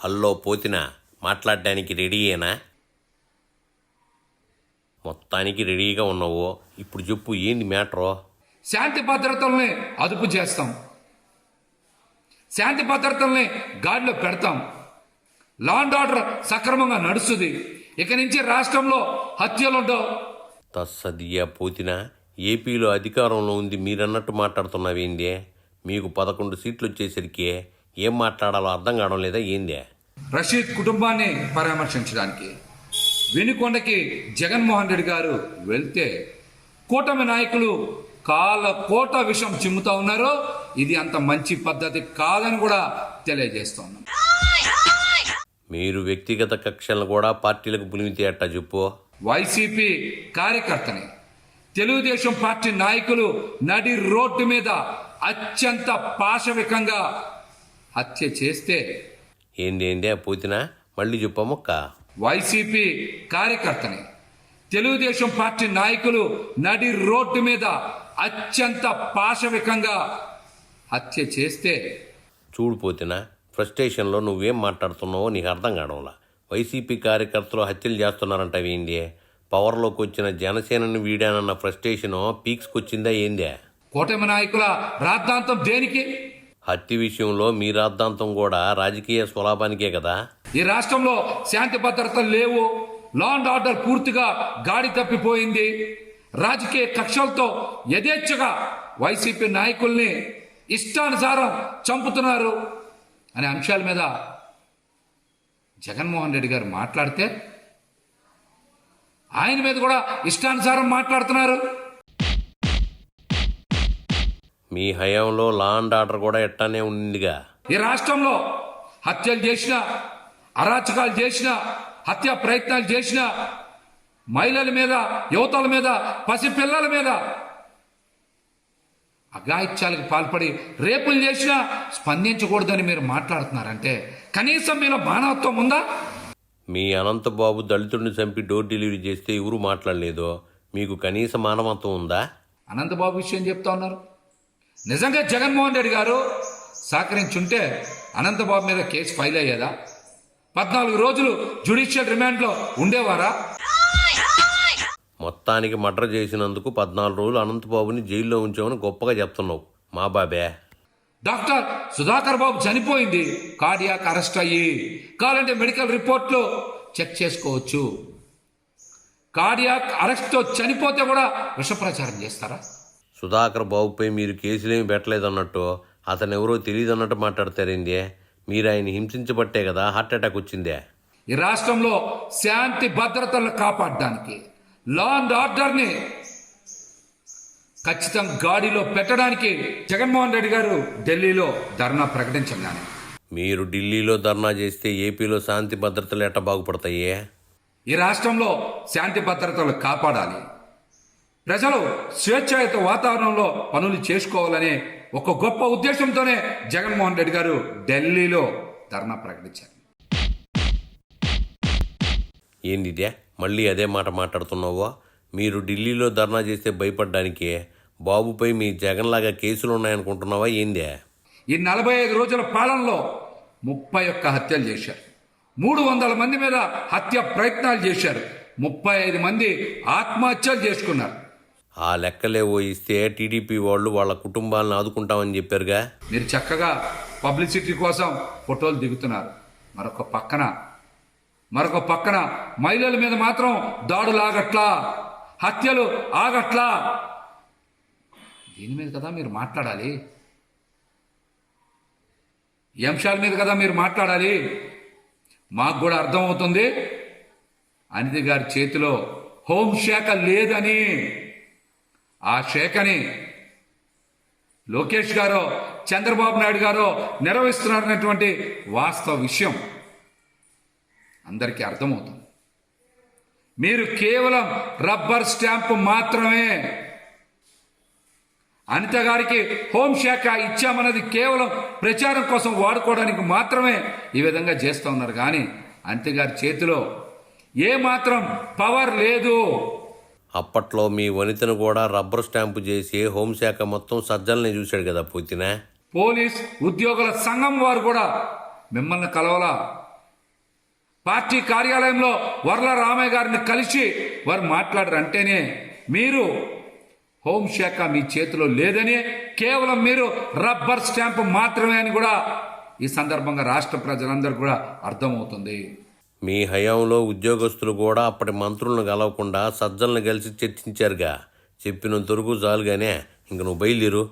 Hello పోతినా మాట్లాడడానికి రెడీయేనా? మొత్తానికి రెడీగా ఉన్నావు. ఇప్పుడు చెప్పు, ఏంది మ్యాటరో? శాంతి భద్రతల్ని అదుపు చేస్తాం, శాంతి భద్రతల్ని గాడిలో పెడతాం, లా అండ్ ఆర్డర్ సక్రమంగా నడుస్తుంది. ఇక నుంచి రాష్ట్రంలో హత్యలుండవు. తస్సదియా పోతినా, ఏపీలో అధికారంలో ఉంది మీరన్నట్టు మాట్లాడుతున్నావేందే? మీకు 11 సీట్లు వచ్చేసరికి ఏం మాట్లాడాలో అర్థం కావడం లేదా ఏందే? రషీద్ కుటుంబాన్ని పరామర్శించడానికి వినుకొండకి జగన్మోహన్ రెడ్డి గారు వెళ్తే కూటమి నాయకులు కోట విషం చిమ్ముతా ఉన్నారు. ఇది అంత మంచి పద్ధతి కాదని కూడా తెలియజేస్తున్నాం. మీరు వ్యక్తిగత కక్షలను కూడా పార్టీలకు పులిమితే అట్టా చెప్పు. వైసీపీ కార్యకర్తని తెలుగుదేశం పార్టీ నాయకులు నడి రోడ్డు మీద అత్యంత పాశవికంగా హత్య చేస్తే ఏందే పోతినా, మళ్ళీ చెప్పు మొక్క. వైసీపీ కార్యకర్తని తెలుగుదేశం పార్టీ నాయకులు నడి రోడ్డు మీద అత్యంత పాశవికంగా హత్య చేస్తే చూడు పోతినా, ఫ్రస్ట్రేషన్లో నువ్వేం మాట్లాడుతున్నావో నీకు అర్థం కావడంలా. వైసీపీ కార్యకర్తలు హత్యలు చేస్తున్నారంటావేంది? పవర్లోకి వచ్చిన జనసేనని వీడానన్న ఫ్రస్ట్రేషను పీక్స్కి వచ్చిందా ఏందే? కూటమి నాయకుల రాద్ధాంతం దేనికి? హత్య విషయంలో మీ రాద్ధాంతం కూడా రాజకీయ స్వలాభానికే కదా. ఈ రాష్ట్రంలో శాంతి భద్రతలు లేవు, లా అండ్ ఆర్డర్ పూర్తిగా గాడి తప్పిపోయింది. రాజకీయ కక్షలతో యథేచ్ఛగా వైసీపీ నాయకుల్ని ఇష్టానుసారం చంపుతున్నారు అనే అంశాల మీద జగన్మోహన్ రెడ్డి గారు మాట్లాడితే ఆయన మీద కూడా ఇష్టానుసారం మాట్లాడుతున్నారు. మీ హయాంలో లా అండ్ ఆర్డర్ కూడా ఎట్టానే ఉందిగా. ఈ రాష్ట్రంలో హత్యలు చేసిన, అరాచకాలు చేసిన, హత్య ప్రయత్నాలు చేసిన మహిళల మీద, యువతల మీద, పసిపిల్లల మీద అఘాయిత్యాలకు పాల్పడి రేపులు చేసినా స్పందించకూడదని మీరు మాట్లాడుతున్నారంటే కనీసం మీలో మానవత్వం ఉందా? మీ అనంతబాబు దళితుడిని చంపి డోర్ డెలివరీ చేస్తే ఎవరు మాట్లాడలేదో మీకు కనీస మానవత్వం ఉందా? అనంతబాబు విషయం చెప్తా ఉన్నారు. నిజంగా జగన్మోహన్ రెడ్డి గారు సహకరించుంటే అనంతబాబు మీద కేసు ఫైల్ అయ్యేదా? 14 రోజులు జ్యుడిషియల్ రిమాండ్లో ఉండేవారా? మొత్తానికి మర్డర్ చేసినందుకు 14 రోజులు అనంతబాబుని జైల్లో ఉంచామని గొప్పగా చెప్తున్నావు. మా బాబే డాక్టర్ సుధాకర్ బాబు చనిపోయింది కార్డియాక్ అరెస్ట్ అయ్యి. కావాలంటే మెడికల్ రిపోర్ట్లో చెక్ చేసుకోవచ్చు. కార్డియాక్ అరెస్ట్తో చనిపోతే కూడా విష ప్రచారం చేస్తారా? సుధాకర్ బాబుపై మీరు కేసులేమి పెట్టలేదన్నట్టు, అతను ఎవరో తెలియదు అన్నట్టు మాట్లాడతారేందే? మీరు ఆయన హింసించబట్టే కదా హార్ట్ అటాక్ వచ్చిందే. ఈ రాష్ట్రంలో శాంతి భద్రతలను కాపాడడానికి, లా అండ్ ఆర్డర్ని ఖచ్చితంగా గాడిలో పెట్టడానికి జగన్మోహన్ రెడ్డి గారు ఢిల్లీలో ధర్నా ప్రకటించగానే మీరు ఢిల్లీలో ధర్నా చేస్తే ఏపీలో శాంతి భద్రతలు ఎట్ట బాగుపడతాయే? ఈ రాష్ట్రంలో శాంతి భద్రతలు కాపాడాలి, ప్రజలు స్వేచ్ఛాయుత వాతావరణంలో పనులు చేసుకోవాలనే ఒక గొప్ప ఉద్దేశంతోనే జగన్మోహన్ రెడ్డి గారు ఢిల్లీలో ధర్నా ప్రకటించారు. ఏందిదే మళ్ళీ అదే మాట మాట్లాడుతున్నావో? మీరు ఢిల్లీలో ధర్నా చేస్తే భయపడ్డానికి బాబుపై మీ జగన్లాగా కేసులు ఉన్నాయనుకుంటున్నావా ఏందే? ఈ 45 రోజుల పాలనలో 31 హత్యలు చేశారు, 300 మంది మీద హత్య ప్రయత్నాలు చేశారు, 35 మంది ఆత్మహత్యలు చేసుకున్నారు. ఆ లెక్కలే ఇస్తే టీడీపీ వాళ్ళు వాళ్ళ కుటుంబాలను ఆదుకుంటామని చెప్పారుగా. మీరు చక్కగా పబ్లిసిటీ కోసం ఫోటోలు దిగుతున్నారు. మరొక పక్కన మహిళల మీద మాత్రం దాడులు ఆగట్లా, హత్యలు ఆగట్లా. దీని మీద కదా మీరు మాట్లాడాలి, ఈ అంశాల మీద కదా మీరు మాట్లాడాలి. మాకు కూడా అర్థమవుతుంది అనిత గారి చేతిలో హోంశాఖ లేదని. ఆ శాఖని లోకేష్ గారో చంద్రబాబు నాయుడు గారో నిర్వహిస్తున్నారనేటువంటి వాస్తవ విషయం అందరికీ అర్థమవుతుంది. మీరు కేవలం రబ్బర్ స్టాంపు మాత్రమే. అనిత గారికి హోంశాఖ ఇచ్చామన్నది కేవలం ప్రచారం కోసం వాడుకోవడానికి మాత్రమే ఈ విధంగా చేస్తూ ఉన్నారు. కానీ అనిత గారి చేతిలో ఏమాత్రం పవర్ లేదు. అప్పట్లో మీ వనితను కూడా రబ్బర్ స్టాంపు చేసి హోంశాఖ మొత్తం సజ్జల్ని చూశాడు కదా పూతినా. పోలీస్ ఉద్యోగుల సంఘం వారు కూడా మిమ్మల్ని కలవలా, పార్టీ కార్యాలయంలో వర్ల రామయ్య గారిని కలిసి వారు మాట్లాడరంటేనే మీరు హోంశాఖ మీ చేతిలో లేదని, కేవలం మీరు రబ్బర్ స్టాంప్ మాత్రమే అని కూడా ఈ సందర్భంగా రాష్ట్ర ప్రజలందరూ కూడా అర్థమవుతుంది. మీ హయాంలో ఉద్యోగస్తులు కూడా అప్పటి మంత్రులను కలవకుండా సజ్జలను కలిసి చర్చించారుగా. చెప్పినంత వరకు చాలుగానే ఇంక నువ్వు బయలుదేరు.